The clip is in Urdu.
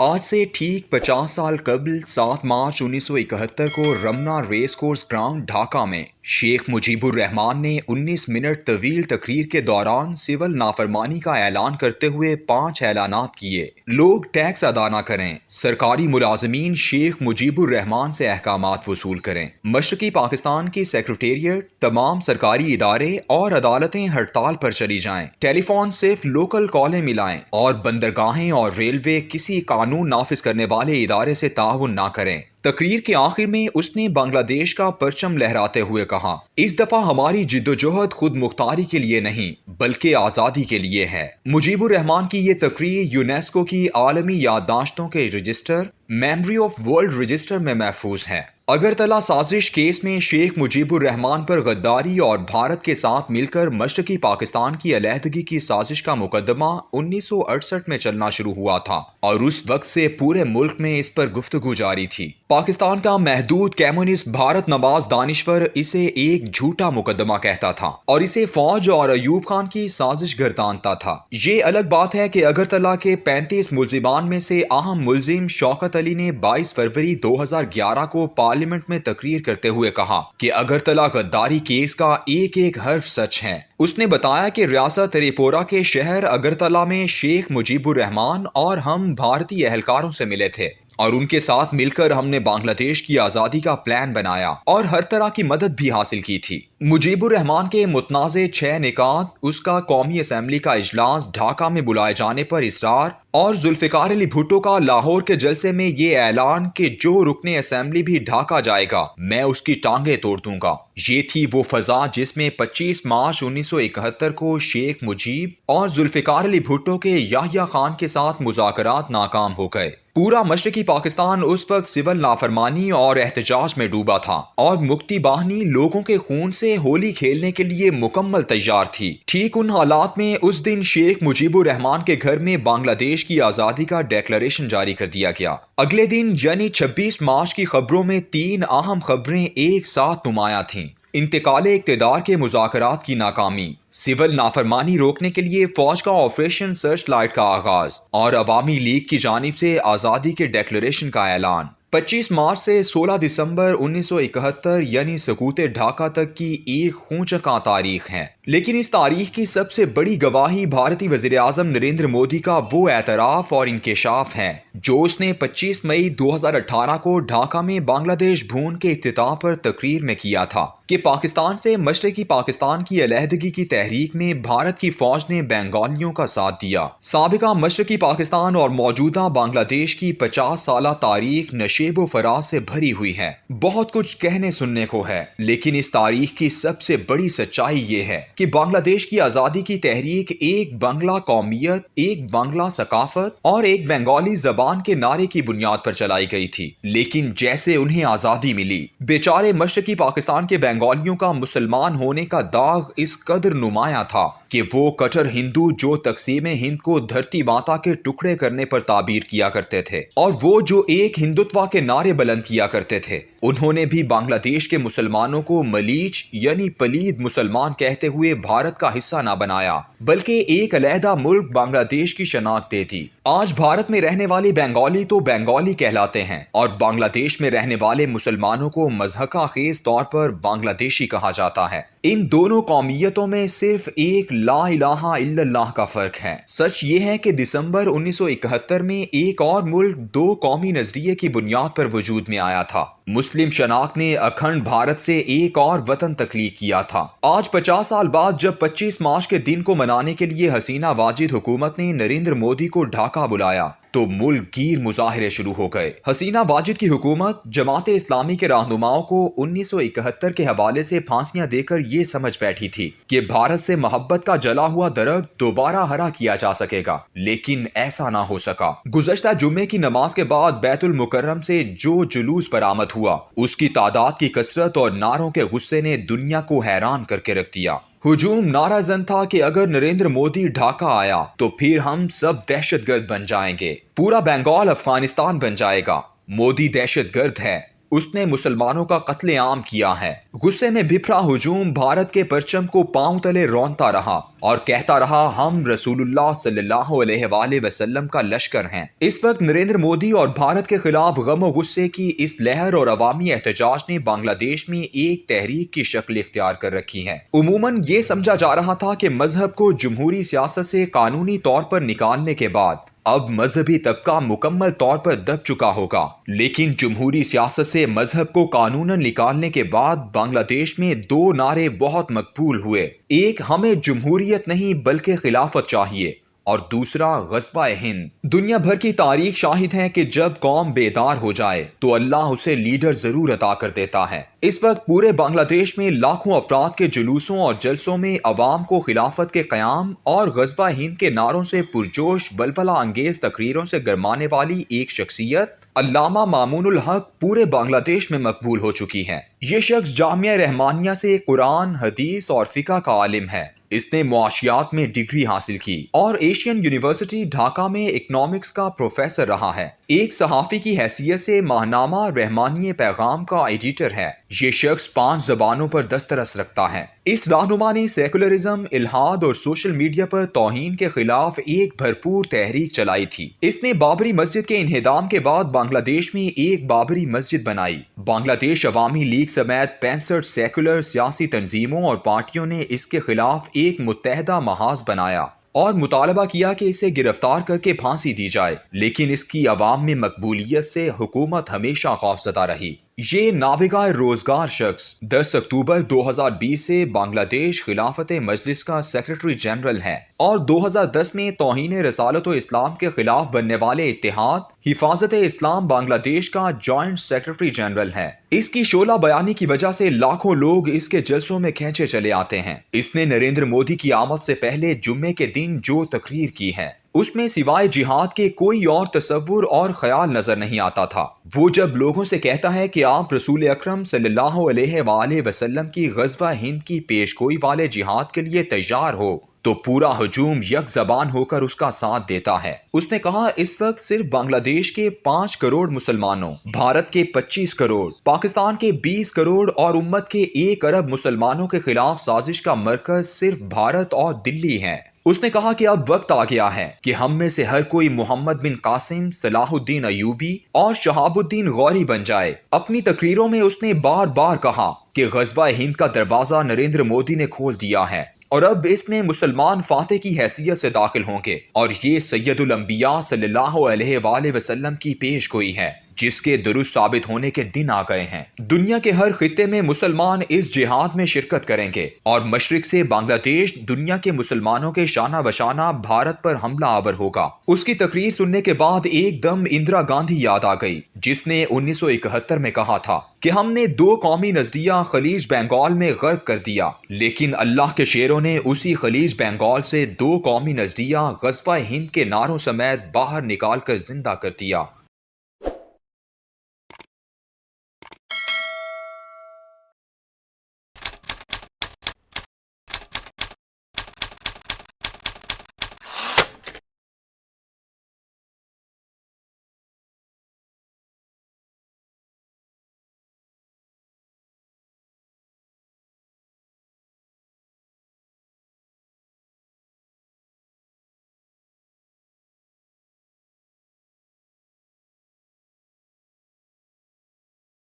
آج سے ٹھیک 50 سال قبل 7 مارچ 1971 کو Ramna race course ground Dhaka میں شیخ مجیب الرحمان نے 19 منٹ طویل تقریر کے دوران سول نافرمانی کا اعلان کرتے ہوئے 5 اعلانات کیے۔ لوگ ٹیکس ادا نہ کریں، سرکاری ملازمین شیخ مجیب الرحمان سے احکامات وصول کریں، مشرقی پاکستان کی سیکرٹریٹ، تمام سرکاری ادارے اور عدالتیں ہڑتال پر چلی جائیں، ٹیلی فون صرف لوکل کالیں ملائیں اور بندرگاہیں اور ریلوے کسی قانون نافذ کرنے والے ادارے سے تعاون نہ کریں۔ تقریر کے آخر میں اس نے بنگلہ دیش کا پرچم لہراتے ہوئے کہا، اس دفعہ ہماری جدوجہد خود مختاری کے لیے نہیں بلکہ آزادی کے لیے ہے۔ مجیب الرحمان کی یہ تقریر یونیسکو کی عالمی یادداشتوں کے register memory of world register میں محفوظ ہے۔ اگرتلہ سازش کیس میں شیخ مجیب الرحمان پر غداری اور بھارت کے ساتھ مل کر مشرقی پاکستان کی علیحدگی کی سازش کا مقدمہ 1968 میں چلنا شروع ہوا تھا اور اس وقت سے پورے ملک میں اس پر گفتگو جاری تھی۔ پاکستان کا محدود کمیونسٹ بھارت نواز دانشور اسے ایک جھوٹا مقدمہ کہتا تھا اور اسے فوج اور ایوب خان کی سازش گردانتا تھا۔ یہ الگ بات ہے کہ اگرتلہ کے 35 ملزمان میں سے اہم ملزم شوکت علی نے 22 فروری 2011 کو پارلیمنٹ میں تقریر کرتے ہوئے کہا کہ اگرتلہ غداری کیس کا ایک ایک حرف سچ ہے۔ اس نے بتایا کہ ریاست تری پورہ کے شہر اگرتلہ میں شیخ مجیب الرحمان اور ہم بھارتی اہلکاروں سے ملے تھے اور ان کے ساتھ مل کر ہم نے بنگلہ دیش کی آزادی کا پلان بنایا اور ہر طرح کی مدد بھی حاصل کی تھی۔ مجیب الرحمان کے متنازع 6 نکات، اس کا قومی اسمبلی کا اجلاس ڈھاکہ میں بلائے جانے پر اصرار اور ذوالفقار علی بھٹو کا لاہور کے جلسے میں یہ اعلان کہ جو رکن اسمبلی بھی ڈھاکہ جائے گا میں اس کی ٹانگیں توڑ دوں گا، یہ تھی وہ فضا جس میں 25 مارچ 1971 کو شیخ مجیب اور ذوالفقار علی بھٹو کے یحییٰ خان کے ساتھ مذاکرات ناکام ہو گئے۔ پورا مشرقی پاکستان اس وقت سول نافرمانی اور احتجاج میں ڈوبا تھا اور مکتی باہنی لوگوں کے خون سے ہولی کھیلنے کے لیے مکمل تیار تھی۔ ٹھیک ان حالات میں اس دن شیخ مجیب الرحمان کے گھر میں بنگلہ دیش کی آزادی کا ڈیکلریشن جاری کر دیا گیا۔ اگلے دن یعنی 26 مارچ کی خبروں میں 3 اہم خبریں ایک ساتھ نمایاں تھیں۔ انتقال اقتدار کے مذاکرات کی ناکامی، سول نافرمانی روکنے کے لیے فوج کا آپریشن سرچ لائٹ کا آغاز اور عوامی لیگ کی جانب سے آزادی کے ڈیکلریشن کا اعلان۔ 25 مارچ سے 16 دسمبر 1971 یعنی سقوط ڈھاکہ تک کی ایک خونچکا تاریخ ہے، لیکن اس تاریخ کی سب سے بڑی گواہی بھارتی وزیر اعظم نریندر مودی کا وہ اعتراف اور انکشاف ہے جو اس نے 25 مئی 2018 کو ڈھاکہ میں بنگلہ دیش بھون کے افتتاح پر تقریر میں کیا تھا کہ پاکستان سے مشرقی پاکستان کی علیحدگی کی تحریک میں بھارت کی فوج نے بنگالیوں کا ساتھ دیا۔ سابقہ مشرقی پاکستان اور موجودہ بنگلہ دیش کی 50 سالہ تاریخ نشیب و فراز سے بھری ہوئی ہے۔ بہت کچھ کہنے سننے کو ہے، لیکن اس تاریخ کی سب سے بڑی سچائی یہ ہے کہ بنگلہ دیش کی آزادی کی تحریک ایک بنگلہ قومیت، ایک بنگلہ ثقافت اور ایک بنگالی زبان کے نعرے کی بنیاد پر چلائی گئی تھی، لیکن جیسے انہیں آزادی ملی، بیچارے مشرقی پاکستان کے بنگالیوں کا مسلمان ہونے کا داغ اس قدر نمایاں تھا کہ وہ کٹر ہندو جو تقسیم ہند کو دھرتی ماتا کے ٹکڑے کرنے پر تعبیر کیا کرتے تھے اور وہ جو ایک ہندوتوا کے نعرے بلند کیا کرتے تھے، انہوں نے بھی بنگلہ دیش کے مسلمانوں کو ملیچ یعنی پلید مسلمان کہتے ہوئے بھارت کا حصہ نہ بنایا بلکہ ایک علیحدہ ملک بنگلہ دیش کی شناخت دے دی۔ آج بھارت میں رہنے والے بنگالی تو بنگالی کہلاتے ہیں اور بنگلہ دیش میں رہنے والے مسلمانوں کو مضحکہ خیز طور پر بنگلہ دیشی کہا جاتا ہے۔ ان دونوں قومیتوں میں صرف ایک لا الہ الا اللہ کا فرق ہے۔ سچ یہ ہے کہ دسمبر 1971 میں ایک اور ملک دو قومی نظریے کی بنیاد پر وجود میں آیا تھا۔ مسلم شناخت نے اکھنڈ بھارت سے ایک اور وطن تخلیق کیا تھا۔ آج 50 سال بعد جب 25 مارچ کے دن کو منانے کے لیے حسینہ واجد حکومت نے نریندر مودی کو ڈھاکہ بلایا تو ملک گیر مظاہرے شروع ہو گئے۔ حسینہ واجد کی حکومت جماعت اسلامی کے رہنماؤں کو 1971 کے حوالے سے پھانسیاں دے کر یہ سمجھ بیٹھی تھی کہ بھارت سے محبت کا جلا ہوا درخت دوبارہ ہرا کیا جا سکے گا، لیکن ایسا نہ ہو سکا۔ گزشتہ جمعے کی نماز کے بعد بیت المکرم سے جو جلوس برآمد ہوا، اس کی تعداد کی کثرت اور نعروں کے غصے نے دنیا کو حیران کر کے رکھ دیا۔ ہجوم نعرہ زن تھا کہ اگر نریندر مودی ڈھاکہ آیا تو پھر ہم سب دہشت گرد بن جائیں گے، پورا بنگال افغانستان بن جائے گا، مودی دہشت گرد ہے، اس نے مسلمانوں کا قتل عام کیا ہے۔ غصے میں بھپرا ہجوم بھارت کے پرچم کو پاؤں تلے رونتا رہا اور کہتا رہا ہم رسول اللہ صلی اللہ علیہ وآلہ وسلم کا لشکر ہیں۔ اس وقت نریندر مودی اور بھارت کے خلاف غم و غصے کی اس لہر اور عوامی احتجاج نے بنگلہ دیش میں ایک تحریک کی شکل اختیار کر رکھی ہے۔ عموماً یہ سمجھا جا رہا تھا کہ مذہب کو جمہوری سیاست سے قانونی طور پر نکالنے کے بعد اب مذہبی طبقہ مکمل طور پر دب چکا ہوگا، لیکن جمہوری سیاست سے مذہب کو قانوناً نکالنے کے بعد بنگلہ دیش میں دو نعرے بہت مقبول ہوئے۔ ایک ہمیں جمہوریت نہیں بلکہ خلافت چاہیے، اور دوسرا غزوہ ہند۔ دنیا بھر کی تاریخ شاہد ہے کہ جب قوم بیدار ہو جائے تو اللہ اسے لیڈر ضرور عطا کر دیتا ہے۔ اس وقت پورے بنگلہ دیش میں لاکھوں افراد کے جلوسوں اور جلسوں میں عوام کو خلافت کے قیام اور غزوہ ہند کے نعروں سے پرجوش ولولہ انگیز تقریروں سے گرمانے والی ایک شخصیت علامہ مامون الحق پورے بنگلہ دیش میں مقبول ہو چکی ہے۔ یہ شخص جامعہ رحمانیہ سے قرآن، حدیث اور فقہ کا عالم ہے۔ اس نے معاشیات میں ڈگری حاصل کی اور ایشین یونیورسٹی ڈھاکہ میں اکنامکس کا پروفیسر رہا ہے۔ ایک صحافی کی حیثیت سے ماہنامہ رحمانی پیغام کا ایڈیٹر ہے۔ یہ شخص 5 زبانوں پر دسترس رکھتا ہے۔ اس رہنما نے سیکولرزم، الحاد اور سوشل میڈیا پر توہین کے خلاف ایک بھرپور تحریک چلائی تھی۔ اس نے بابری مسجد کے انہدام کے بعد بنگلہ دیش میں ایک بابری مسجد بنائی۔ بنگلہ دیش عوامی لیگ سمیت 65 سیکولر سیاسی تنظیموں اور پارٹیوں نے اس کے خلاف ایک متحدہ محاذ بنایا اور مطالبہ کیا کہ اسے گرفتار کر کے پھانسی دی جائے، لیکن اس کی عوام میں مقبولیت سے حکومت ہمیشہ خوفزدہ رہی۔ یہ نابغہ روزگار شخص 10 اکتوبر 2020 سے بنگلہ دیش خلافت مجلس کا سیکرٹری جنرل ہے اور 2010 میں توہین رسالت و اسلام کے خلاف بننے والے اتحاد حفاظت اسلام بنگلہ دیش کا جوائنٹ سیکرٹری جنرل ہے۔ اس کی شعلہ بیانی کی وجہ سے لاکھوں لوگ اس کے جلسوں میں کھینچے چلے آتے ہیں۔ اس نے نریندر مودی کی آمد سے پہلے جمعے کے دن جو تقریر کی ہے اس میں سوائے جہاد کے کوئی اور تصور اور خیال نظر نہیں آتا تھا۔ وہ جب لوگوں سے کہتا ہے کہ آپ رسول اکرم صلی اللہ علیہ وآلہ وسلم کی غزوہ ہند کی پیشگوئی والے جہاد کے لیے تیار ہو تو پورا ہجوم یک زبان ہو کر اس کا ساتھ دیتا ہے۔ اس نے کہا اس وقت صرف بنگلہ دیش کے 5 کروڑ مسلمانوں، بھارت کے 25 کروڑ، پاکستان کے 20 کروڑ اور امت کے 1 ارب مسلمانوں کے خلاف سازش کا مرکز صرف بھارت اور دلی ہے۔ اس نے کہا کہ اب وقت آ گیا ہے کہ ہم میں سے ہر کوئی محمد بن قاسم، صلاح الدین ایوبی اور شہاب الدین غوری بن جائے۔ اپنی تقریروں میں اس نے بار بار کہا کہ غزوہ ہند کا دروازہ نریندر مودی نے کھول دیا ہے اور اب اس میں مسلمان فاتح کی حیثیت سے داخل ہوں گے، اور یہ سید الانبیاء صلی اللہ علیہ وآلہ وسلم کی پیش گوئی ہے جس کے درست ثابت ہونے کے دن آ گئے ہیں۔ دنیا کے ہر خطے میں مسلمان اس جہاد میں شرکت کریں گے اور مشرق سے بنگلہ دیش دنیا کے مسلمانوں کے شانہ بشانہ بھارت پر حملہ آور ہوگا۔ اس کی تقریر سننے کے بعد ایک دم اندرا گاندھی یاد آ گئی جس نے 1971 میں کہا تھا کہ ہم نے 2 قومی نظریہ خلیج بنگال میں غرق کر دیا، لیکن اللہ کے شیروں نے اسی خلیج بنگال سے 2 قومی نظریہ غزوہ ہند کے نعروں سمیت باہر نکال کر زندہ کر دیا۔